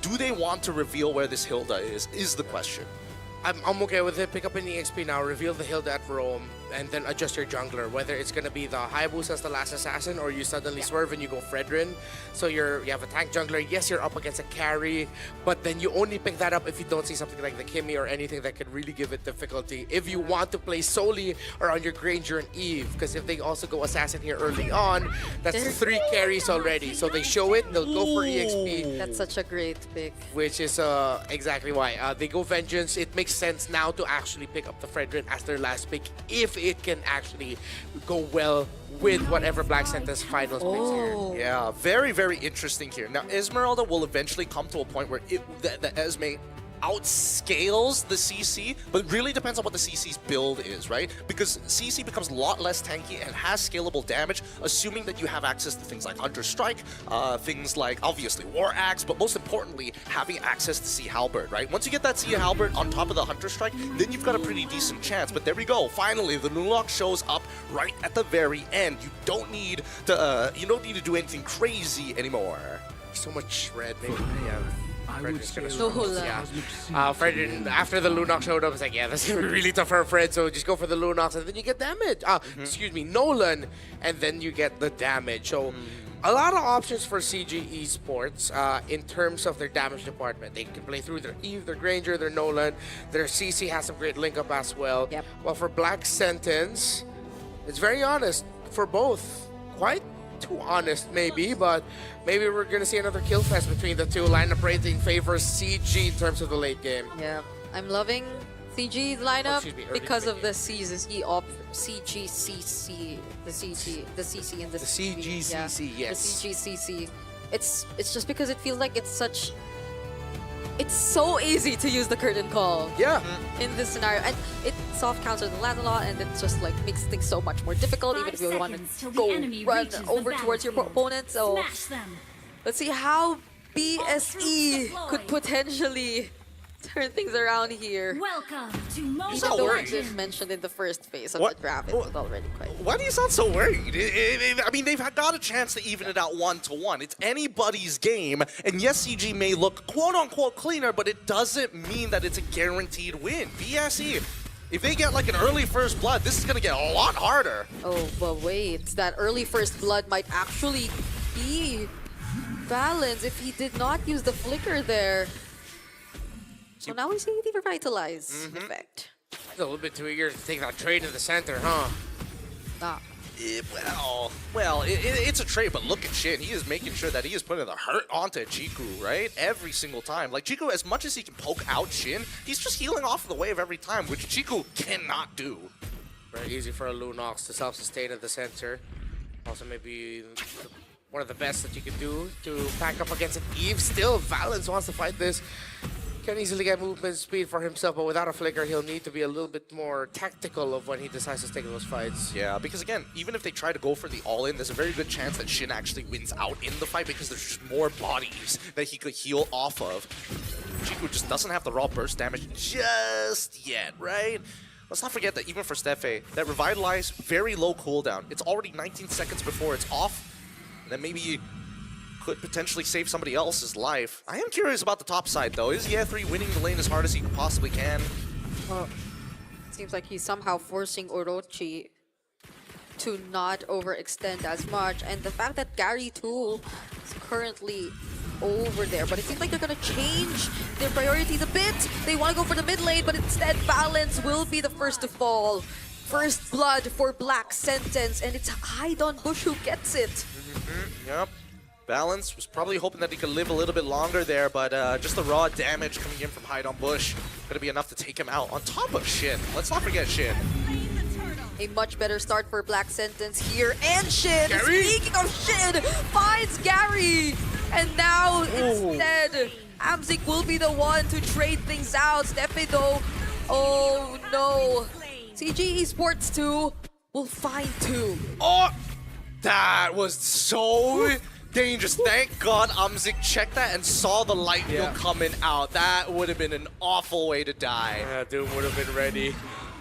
Do they want to reveal where this Hilda is the question. I'm okay with it. Pick up an EXP now, reveal the Hilda at Rome, and then adjust your jungler. Whether it's gonna be the Hayabusa as the last assassin, or you suddenly swerve and you go Fredrin. So you have a tank jungler. Yes, you're up against a carry, but then you only pick that up if you don't see something like the Kimmy or anything that could really give it difficulty. If you want to play solely around your Granger and Eve, because if they also go assassin here early on, that's 3 carries already. So they show it, they'll go for EXP. That's such a great pick. Which is exactly why. They go Vengeance. It makes sense now to actually pick up the Fredrin as their last pick if it can actually go well with whatever Black Sentence finals picks here. Yeah, very, very interesting here. Now, Esmeralda will eventually come to a point where the Esme outscales the CC, but really depends on what the CC's build is, right? Because CC becomes a lot less tanky and has scalable damage, assuming that you have access to things like Hunter Strike, things like, obviously, War Axe, but most importantly, having access to Sea Halberd, right? Once you get that Sea Halberd on top of the Hunter Strike, then you've got a pretty decent chance. But there we go. Finally, the Lunok shows up right at the very end. You don't need to do anything crazy anymore. So much shred, maybe. Yeah. Fred's gonna No, Fred, after the Lunox showed up, it's like, yeah, that's gonna be really tough for Fred, so just go for the Lunox, and then you get damage. Excuse me, Nolan, and then you get the damage. So, a lot of options for CG Esports in terms of their damage department. They can play through their Eve, their Granger, their Nolan. Their CC has some great link-up as well. Yep. While for Black Sentence, it's very honest for both. Quite too honest, maybe, but maybe we're gonna see another kill fest between the two. Lineup rating favors CG in terms of the late game. Yeah, I'm loving CG's lineup because of the mid-game. CC op CGCC, the CC and the CGCC, yes. The CGCC. It's just because it feels like it's so easy to use the curtain call. Yeah. In this scenario, and it soft counters the land a lot, and it just like makes things so much more difficult, even if you want to go run over towards your opponent. So let's see how BSE could potentially turn things around here. Welcome to Even Mobile though I Legends. just mentioned in the first phase of What? the draft, it was already quite. Why do you sound so worried? I mean, they've got a chance to even it out 1-1. It's anybody's game, and yes, CG may look quote-unquote cleaner, but it doesn't mean that it's a guaranteed win. BSE, if they get like an early first blood, this is going to get a lot harder. Oh, but wait, that early first blood might actually be balanced if he did not use the flicker there. So now we see the revitalize effect. It's a little bit too eager to take that trade in the center, huh? Ah. It's a trade, but look at Shin. He is making sure that he is putting the hurt onto Jiku, right? Every single time. Like, Jiku, as much as he can poke out Shin, he's just healing off the wave every time, which Jiku cannot do. Very easy for a Lunox to self-sustain at the center. Also, maybe one of the best that you can do to pack up against an Eve. Still, Valence wants to fight this. Can easily get movement speed for himself, but without a flicker, he'll need to be a little bit more tactical of when he decides to take those fights. Yeah, because again, even if they try to go for the all-in, there's a very good chance that Shin actually wins out in the fight because there's just more bodies that he could heal off of. Jiku just doesn't have the raw burst damage just yet, right? Let's not forget that even for Steffe, that Revitalize, very low cooldown. It's already 19 seconds before it's off, and then maybe could potentially save somebody else's life. I am curious about the top side, though. Is Ye3 winning the lane as hard as he possibly can? Well, seems like he's somehow forcing Orochi to not overextend as much. And the fact that Gary too is currently over there. But it seems like they're going to change their priorities a bit. They want to go for the mid lane, but instead Balance will be the first to fall. First blood for Black Sentence, and it's Haidon Bush who gets it. Yep. Balance was probably hoping that he could live a little bit longer there, but just the raw damage coming in from Hide on Bush gonna be enough to take him out. On top of Shin, let's not forget Shin. A much better start for Black Sentence here, and Shin, Gary? speaking of Shin, finds Gary! And now, instead, Amzik will be the one to trade things out. Steffe though, oh no. CG Esports 2 will find 2. Oh, that was so dangerous. Thank God Amzik checked that and saw the lightning coming out. That would have been an awful way to die. Yeah, Doom would have been ready.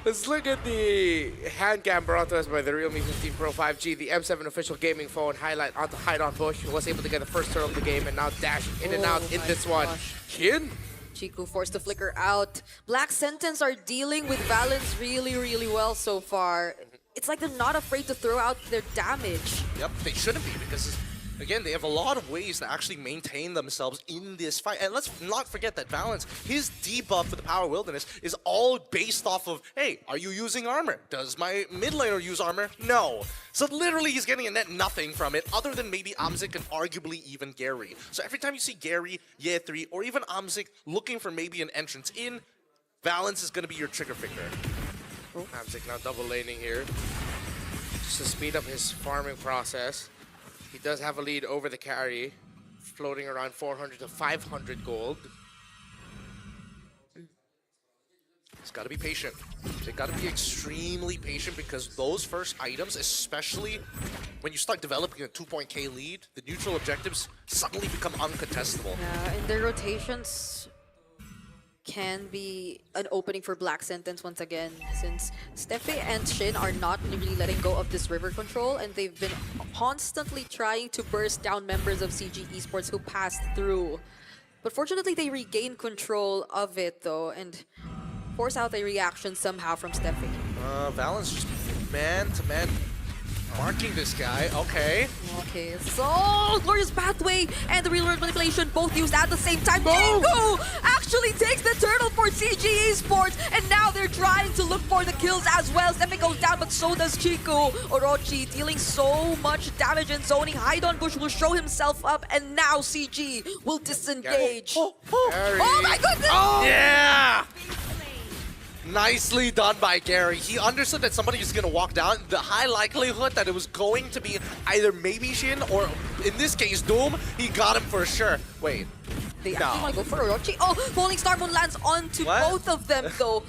Let's look at the hand cam brought to us by the Realme 15 Pro 5G, the M7 official gaming phone. Highlight onto hide on Bush, who was able to get the first turtle of the game and now dash in and out in my this one. gosh. Shin? Chiku forced to flicker out. Black Sentence are dealing with Valence really, really well so far. It's like they're not afraid to throw out their damage. Yep, they shouldn't be because, again, they have a lot of ways to actually maintain themselves in this fight. And let's not forget that Valence, his debuff for the Power Wilderness is all based off of, hey, are you using armor? Does my mid laner use armor? No. So literally he's getting a net nothing from it other than maybe Amzik and arguably even Gary. So every time you see Gary, Ye3, or even Amzik looking for maybe an entrance in, Valence is going to be your trigger finger. Amzik now double laning here. Just to speed up his farming process. He does have a lead over the carry, floating around 400 to 500 gold. He's got to be patient. They got to be extremely patient because those first items, especially when you start developing a 2-point-K lead, the neutral objectives suddenly become uncontestable. Yeah, and their rotations can be an opening for Black Sentence once again, since Steffi and Shin are not really letting go of this river control, and they've been constantly trying to burst down members of CG Esports who passed through. But fortunately, they regain control of it, though, and force out a reaction somehow from Steffi. Valence just man-to-man marking this guy. Okay. Okay, so glorious pathway and the real world manipulation both used at the same time. Boom! Chiku actually takes the turtle for CG Esports, and now they're trying to look for the kills as well. Steffi goes down, but so does Chiku. Orochi dealing so much damage and zoning. Hidon Bush will show himself up, and now CG will disengage. Oh, Oh my goodness! oh, yeah! Nicely done by Gary. He understood that somebody was going to walk down. The high likelihood that it was going to be either maybe Shin or, in this case, Doom, he got him for sure. Wait. They actually want to go for Orochi. Oh, Falling Star Moon lands onto What? both of them, though.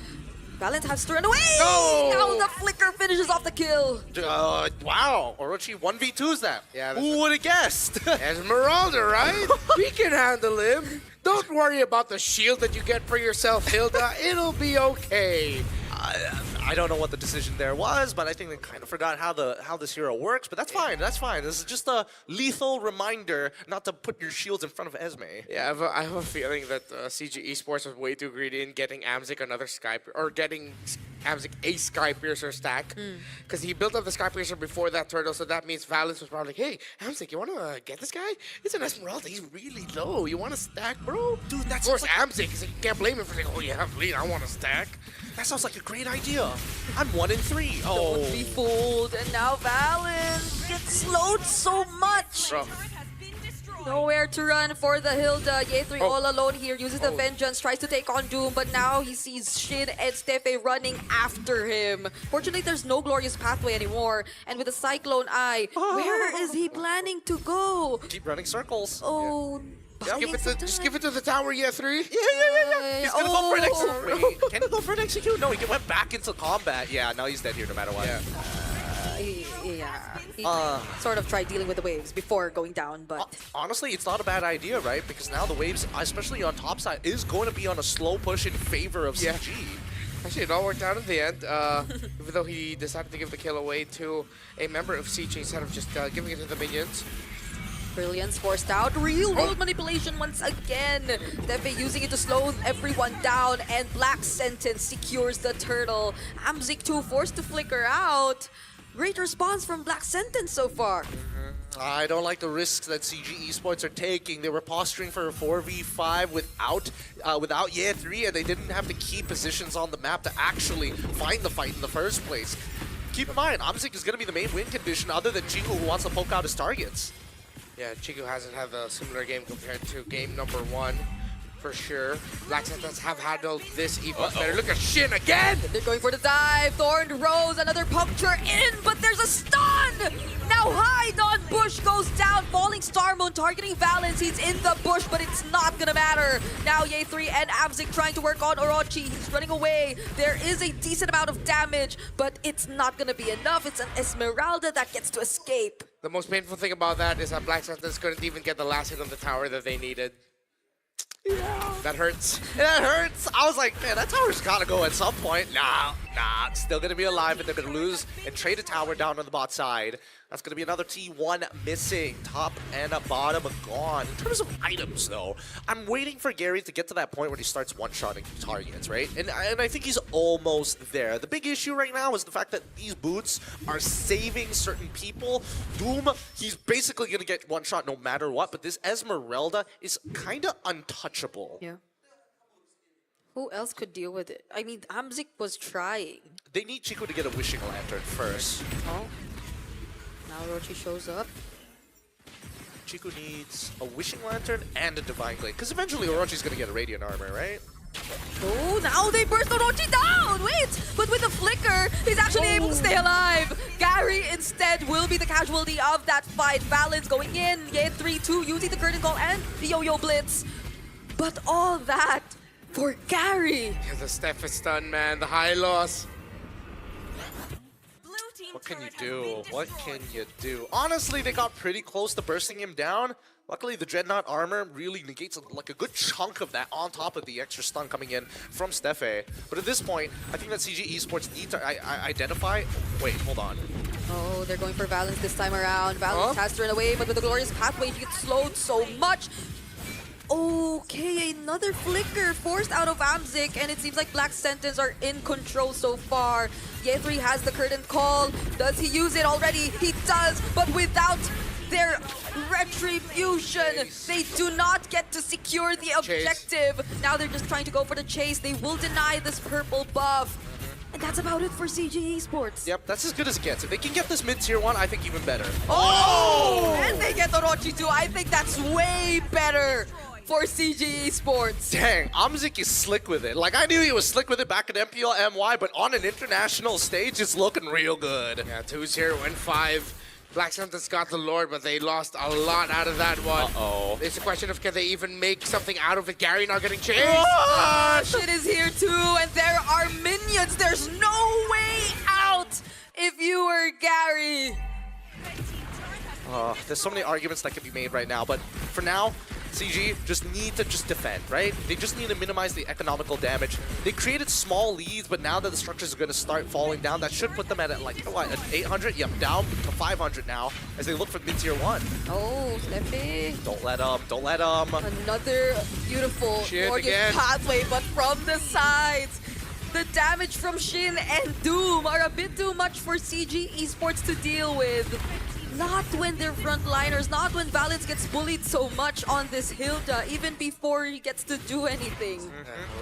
Valent has to run away! No! Now the flicker finishes off the kill. Wow. Orochi 1v2's that. Yeah, that's who would have guessed? Esmeralda, right? We can handle him. Don't worry about the shield that you get for yourself, Hilda. It'll be okay. I don't know what the decision there was, but I think they kind of forgot how this hero works. But that's fine. That's fine. This is just a lethal reminder not to put your shields in front of Esme. Yeah, I have a feeling that CG Esports was way too greedy in getting Amzik another Sky, or getting Amzik a Sky Piercer stack, because he built up the Sky Piercer before that turtle. So that means Valence was probably like, "Hey, Amzik, you want to get this guy? It's an Esmeralda. He's really low. You want to stack, bro?" Dude, that's of course like, Amzik. He's like, you can't blame him for saying, "Oh, you have lead. I want to stack." that sounds like a great idea. I'm 1 in 3. Oh. Don't be fooled. And now Valent gets slowed so much. Bro. Nowhere to run for the Hilda. Ye3 Oh. all alone here, uses the Oh. Vengeance, tries to take on Doom, but now he sees Shin and Steffe running after him. Fortunately, there's no glorious pathway anymore. And with the Cyclone Eye, where is he planning to go? Keep running circles. Oh, Just give, just give it to the tower, Ye3. Yeah. He's gonna go for an Oh. execute. Wait, can he go for an execute? No, he went back into combat. Yeah, now he's dead here no matter what. Yeah. Yeah. He sort of tried dealing with the waves before going down, but Honestly, it's not a bad idea, right? Because now the waves, especially on top side, is going to be on a slow push in favor of Yeah. CG. Actually, it all worked out in the end, even though he decided to give the kill away to a member of CG instead of just giving it to the minions. Brilliance forced out. Real world manipulation once again. Steffe using it to slow everyone down, and Black Sentence secures the turtle. Amzik too forced to flicker out. Great response from Black Sentence so far. I don't like the risks that CG Esports are taking. They were posturing for a 4v5 without Ye3, and they didn't have the key positions on the map to actually find the fight in the first place. Keep in mind, Amzik is going to be the main win condition other than Chiku, who wants to poke out his targets. Yeah, Chiku hasn't had a similar game compared to game number 1, for sure. Black Sentence have handled this even better. Look at Shin again! They're going for the dive. Thorned Rose, another puncture in, but there's a stun! Now Hide on Bush goes down. Falling Star Moon targeting Valence. He's in the bush, but it's not gonna matter. Now Ye3 and Amzik trying to work on Orochi. He's running away. There is a decent amount of damage, but it's not gonna be enough. It's an Esmeralda that gets to escape. The most painful thing about that is that Black Sentence couldn't even get the last hit on the tower that they needed. Yeah. That hurts. That hurts. I was like, man, that tower's gotta go at some point. Nah, it's still gonna be alive, and they're gonna lose and trade a tower down on the bot side. That's gonna be another T1 missing. Top and a bottom gone. In terms of items, though, I'm waiting for Gary to get to that point where he starts one-shotting targets, right? And I think he's almost there. The big issue right now is the fact that these boots are saving certain people. Doom, he's basically gonna get one-shot no matter what, but this Esmeralda is kind of untouchable. Yeah. Who else could deal with it? I mean, Amzik was trying. They need Chico to get a wishing lantern first. Oh. Now Orochi shows up. Chico needs a wishing lantern and a divine glade, because eventually Orochi's gonna get a radiant armor, right? Oh, now they burst Orochi down! Wait! But with the flicker, he's actually able to stay alive! Gary instead will be the casualty of that fight. Valens going in, Ye 3-2 using the curtain call and the yo-yo blitz. But all that for Gary! Yeah, the Steph is stunned, man. The high loss. What can you do? What can you do? Honestly, they got pretty close to bursting him down. Luckily, the Dreadnought armor really negates like a good chunk of that on top of the extra stun coming in from Steffe. But at this point, I think that CG Esports need to identify... Wait, hold on. Oh, they're going for Valens this time around. Valens has to run away, but with the Glorious Pathway, he gets slowed so much. Okay, another flicker forced out of Amzik, and it seems like Black Sentence are in control so far. Ye3 has the curtain call. Does he use it already? He does, but without their retribution, they do not get to secure the objective. Now they're just trying to go for the chase. They will deny this purple buff. And that's about it for CG Esports. Yep, that's as good as it gets. If they can get this mid-tier one, I think even better. Oh! And they get Orochi too. I think that's way better for CG Esports. Dang, Amzik is slick with it. Like, I knew he was slick with it back at MPL MY, but on an international stage, it's looking real good. Yeah, 2-0 and 5. Black Sentence got the Lord, but they lost a lot out of that one. Uh-oh. It's a question of can they even make something out of it. Gary not getting chased. Shit is here too, and there are minions. There's no way out if you were Gary. There's so many arguments that can be made right now, but for now, CG just need to defend, right? They just need to minimize the economical damage. They created small leads, but now that the structures are going to start falling down, that should put them at like, what, at 800? Yep, down to 500 now as they look for mid-tier 1. Oh, Steffi. Don't let them, don't let them. Another beautiful Morgan pathway, but from the sides. The damage from Shin and Doom are a bit too much for CG Esports to deal with. Not when they're frontliners, not when Valens gets bullied so much on this Hilda, even before he gets to do anything.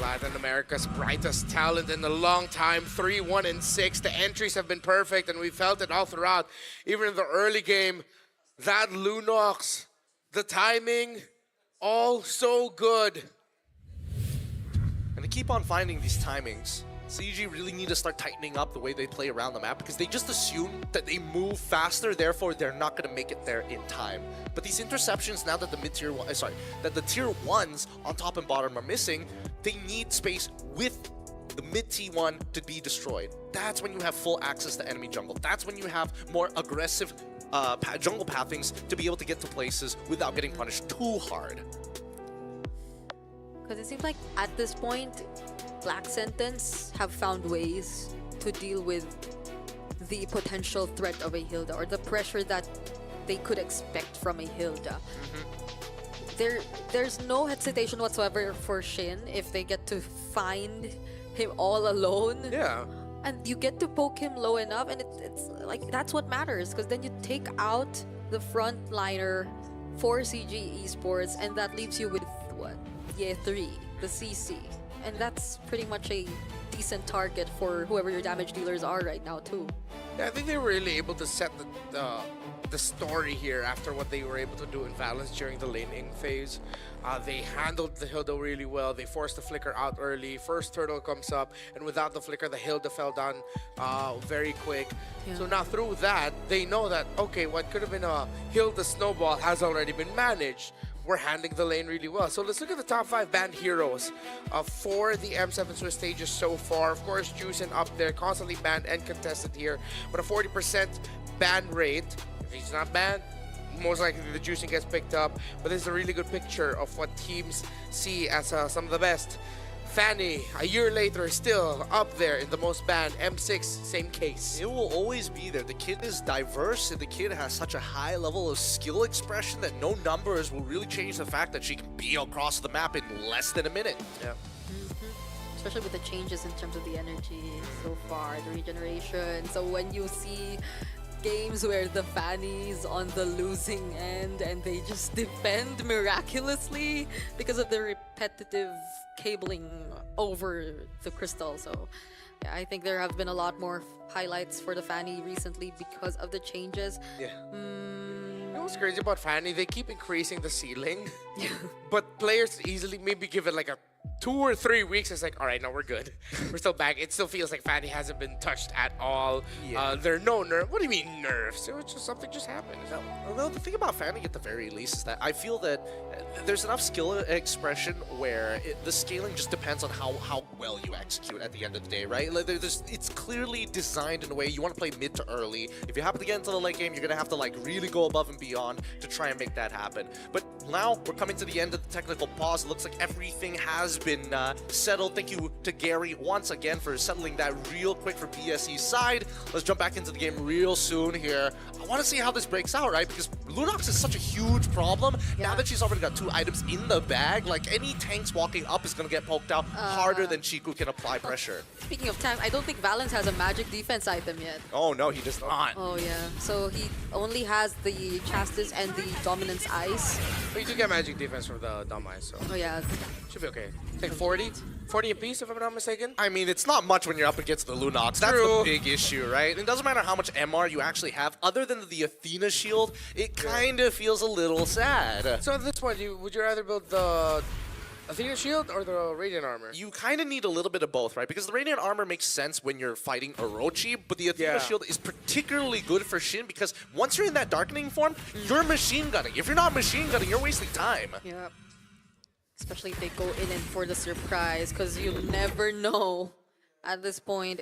Latin America's brightest talent in a long time, 3-1 and 6. The entries have been perfect, and we felt it all throughout. Even in the early game, that Lunox, the timing, all so good. And they keep on finding these timings. CG really need to start tightening up the way they play around the map because they just assume that they move faster, therefore they're not going to make it there in time. But these interceptions, now that the mid-tier one, that the tier 1s on top and bottom are missing, they need space with the mid-T1 to be destroyed. That's when you have full access to enemy jungle. That's when you have more aggressive jungle pathings to be able to get to places without getting punished too hard. Because it seems like at this point, Black Sentence have found ways to deal with the potential threat of a Hilda or the pressure that they could expect from a Hilda. There's no hesitation whatsoever for Shin if they get to find him all alone. Yeah. And you get to poke him low enough, and it's like that's what matters, because then you take out the frontliner for CG Esports, and that leaves you with what? Yeah, 3, the CC. And that's pretty much a decent target for whoever your damage dealers are right now too. Yeah, I think they were really able to set the story here after what they were able to do in Valens during the laning phase. They handled the Hilda really well. They forced the flicker out early. First turtle comes up, and without the flicker, the Hilda fell down very quick. Yeah. So now through that, they know that, okay, what could have been a Hilda snowball has already been managed. We're handling the lane really well. So let's look at the top 5 banned heroes for the M7 Swiss stages so far. Of course, Juicin up there, constantly banned and contested here, but a 40% ban rate. If he's not banned, most likely the juicing gets picked up. But this is a really good picture of what teams see as some of the best. Fanny, a year later, still up there in the most banned. M6, same case. It will always be there. The kid is diverse, and the kid has such a high level of skill expression that no numbers will really change the fact that she can be across the map in less than a minute. Yeah. Especially with the changes in terms of the energy so far, the regeneration. So when you see games where the Fanny's on the losing end and they just defend miraculously because of the repetitive cabling over the crystal. So yeah, I think there have been a lot more highlights for the Fanny recently because of the changes. Yeah. You know what's crazy about Fanny? They keep increasing the ceiling, but players easily maybe give it like a 2 or 3 weeks. It's like, all right, no, we're good. We're still back. It still feels like Fanny hasn't been touched at all. Yeah. There are no nerfs. What do you mean nerfs? It was just something just happened. Well, the thing about Fanny at the very least is that I feel that there's enough skill expression where the scaling just depends on how well you execute at the end of the day, right? Like, it's clearly designed in a way you want to play mid to early. If you happen to get into the late game, you're going to have to like really go above and beyond to try and make that happen. But now we're coming to the end of the technical pause. It looks like everything has been settled. Thank you to Gary once again for settling that real quick for BSE's side. Let's jump back into the game real soon here. I want to see how this breaks out, right? Because Lunox is such a huge problem. Yeah. Now that she's already got 2 items in the bag, like any tanks walking up is going to get poked out harder than Chiku can apply pressure. Speaking of time, I don't think Valens has a magic defense item yet. Oh no, he does not. Oh yeah, so he only has the Chastis and the Dominance Ice. But you do get magic defense from the dumb eyes, so Oh yeah, should be okay. Take 40 apiece if I'm not mistaken. I mean, it's not much when you're up against the Lunox. That's True. the big issue, right? It doesn't matter how much MR you actually have. Other than the Athena shield, it kind of feels a little sad. So at this point, would you rather build the Athena shield or the Radiant armor? You kind of need a little bit of both, right? Because the Radiant armor makes sense when you're fighting Orochi, but the Athena shield is particularly good for Shin because once you're in that darkening form, you're machine gunning. If you're not machine gunning, you're wasting time. yeah. Especially if they go in and for the surprise, because you never know at this point.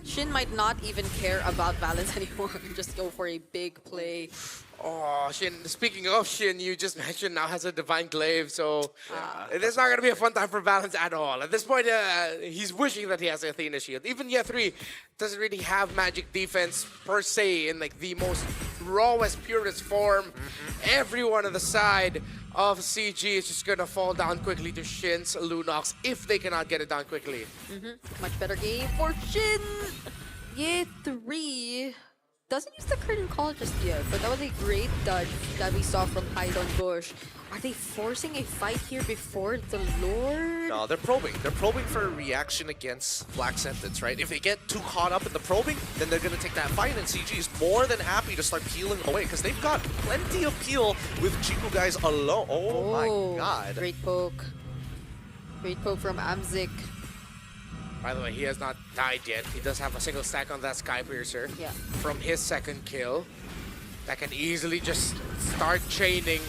Shin might not even care about Valens anymore. Just go for a big play. Oh, Shin. Speaking of Shin, you just mentioned now has a Divine Glaive, so it's not going to be a fun time for Valens at all. At this point, he's wishing that he has Athena shield. Even Year 3 doesn't really have magic defense per se in like the most rawest, purest form. Everyone on the side of CG is just going to fall down quickly to Shin's Lunox if they cannot get it down quickly. Much better game for Shin. Year 3 doesn't use the curtain call just yet, but that was a great dodge that we saw from Hydon Bush. Are they forcing a fight here before the Lord? No, they're probing. They're probing for a reaction against Black Sentence, right? If they get too caught up in the probing, then they're going to take that fight, and CG is more than happy to start peeling away because they've got plenty of peel with Chiku guys alone. Oh my god. Great poke. Great poke from Amzik. By the way, he has not died yet. He does have a single stack on that Sky Piercer Yeah. from his second kill. That can easily just start chaining.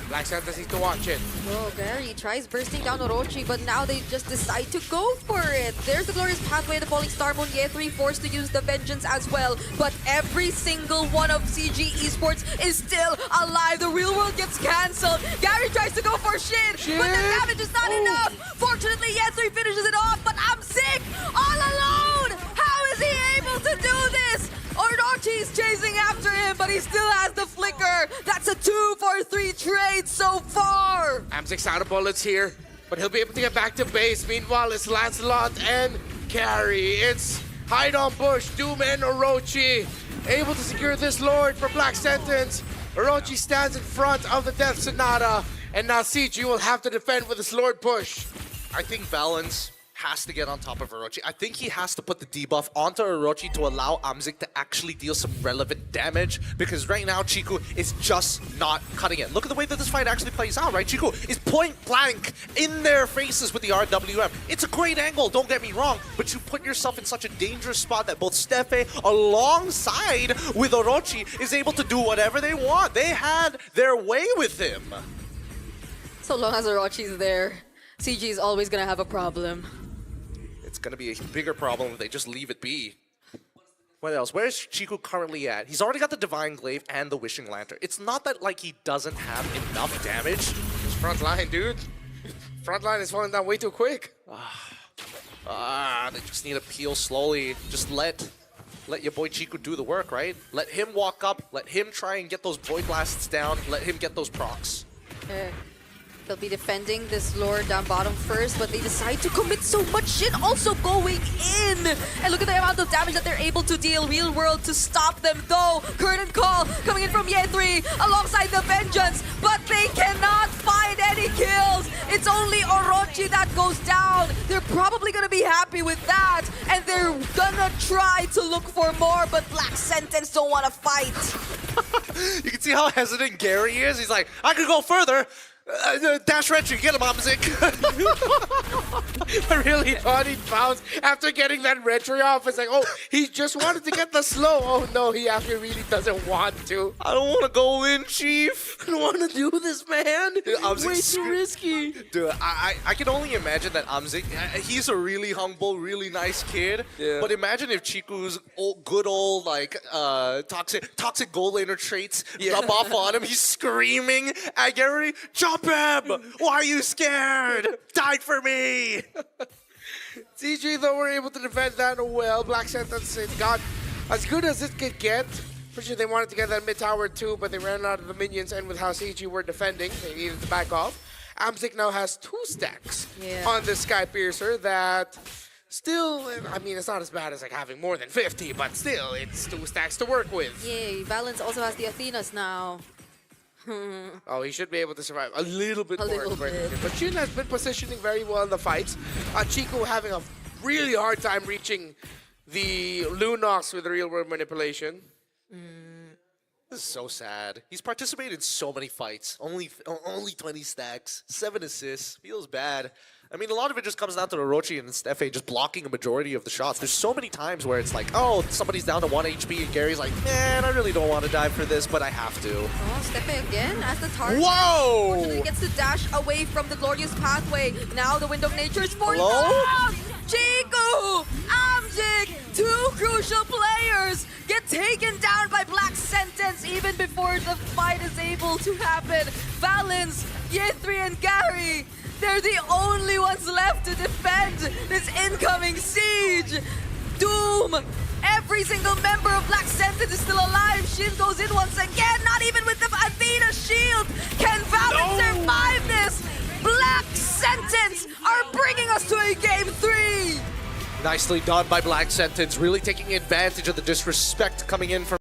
Black Santas needs to watch it. Oh, Gary tries bursting down Orochi, but now they just decide to go for it. There's the glorious pathway, the falling star moon. Year 3 forced to use the vengeance as well. But every single one of CG Esports is still alive. The real world gets cancelled. Gary tries to go for Shin, but the damage is not enough. Fortunately, Year 3 finishes it off, but I'm sick all alone. How is he able to do this? Orochi's chasing after him, but he still has the flicker. That's a 2-for-3 trade so far. Amzik's out of bullets here, but he'll be able to get back to base. Meanwhile, it's Lancelot and Carry. It's Hydon Bush, Doom, and Orochi able to secure this Lord for Black Sentence. Orochi stands in front of the Death Sonata, and now CG will have to defend with his Lord push. I think Valens has to get on top of Orochi. I think he has to put the debuff onto Orochi to allow Amzik to actually deal some relevant damage, because right now Chiku is just not cutting it. Look at the way that this fight actually plays out, right? Chiku is point blank in their faces with the RWM. It's a great angle, don't get me wrong, but you put yourself in such a dangerous spot that both Steffe alongside with Orochi is able to do whatever they want. They had their way with him. So long as Orochi's there, CG is always gonna have a problem. It's going to be a bigger problem if they just leave it be. What else? Where's Chiku currently at? He's already got the Divine Glaive and the Wishing Lantern. It's not that like he doesn't have enough damage. His front line, dude. Front line is falling down way too quick. They just need to peel slowly. Just let your boy Chiku do the work, right? Let him walk up. Let him try and get those Void Blasts down. Let him get those procs. They'll be defending this lord down bottom first, but they decide to commit so much shit also going in. And look at the amount of damage that they're able to deal. Real World to stop them though. Curtain Call coming in from Ye3 alongside the Vengeance, but they cannot find any kills. It's only Orochi that goes down. They're probably gonna be happy with that, and they're gonna try to look for more, but Black Sentence don't want to fight. You can see how hesitant Gary is. He's like, I could go further. Dash Retry, get him, Amzik. I really thought he'd bounce after getting that retry off. It's like, oh, he just wanted to get the slow. Oh no, he actually really doesn't want to. I don't want to go in, Chief. I don't want to do this, man. Amzik's Way too risky. Dude, I can only imagine that Amzik, he's a really humble, really nice kid. Yeah. But imagine if Chiku's good old, like, toxic gold laner traits rub off on him. He's screaming at Gary, jump him! Why are you scared? Die for me! CG, though, were able to defend that well. Black Sentence, it got as good as it could get. Pretty sure they wanted to get that mid tower too, but they ran out of the minions, and with how CG were defending, they needed to back off. Amzik now has 2 stacks on this Sky Piercer that still, I mean, it's not as bad as like having more than 50, but still, it's 2 stacks to work with. Yay, Valence also has the Athenas now. Oh, he should be able to survive a little bit more. Little bit. But Shin has been positioning very well in the fights. Chico having a really hard time reaching the Lunox with the real world manipulation. This is so sad. He's participated in so many fights. Only 20 stacks, 7 assists. Feels bad. I mean, a lot of it just comes down to Orochi and Stefe just blocking a majority of the shots. There's so many times where it's like, oh, somebody's down to 1 HP, and Gary's like, man, I really don't want to die for this, but I have to. Oh, Stefe again as the target. Whoa! Unfortunately, gets to dash away from the glorious pathway. Now the window of nature is forced Hello? off. Chiku, Amzik, 2 crucial players get taken down by Black Sentence even before the fight is able to happen. Valence, Ye3, and Gary, they're the only ones left to defend this incoming siege. Doom! Every single member of Black Sentence is still alive. Shin goes in once again, not even with the Athena shield. Can Valence survive this? Black Sentence are bringing us to a game 3. Nicely done by Black Sentence, really taking advantage of the disrespect coming in from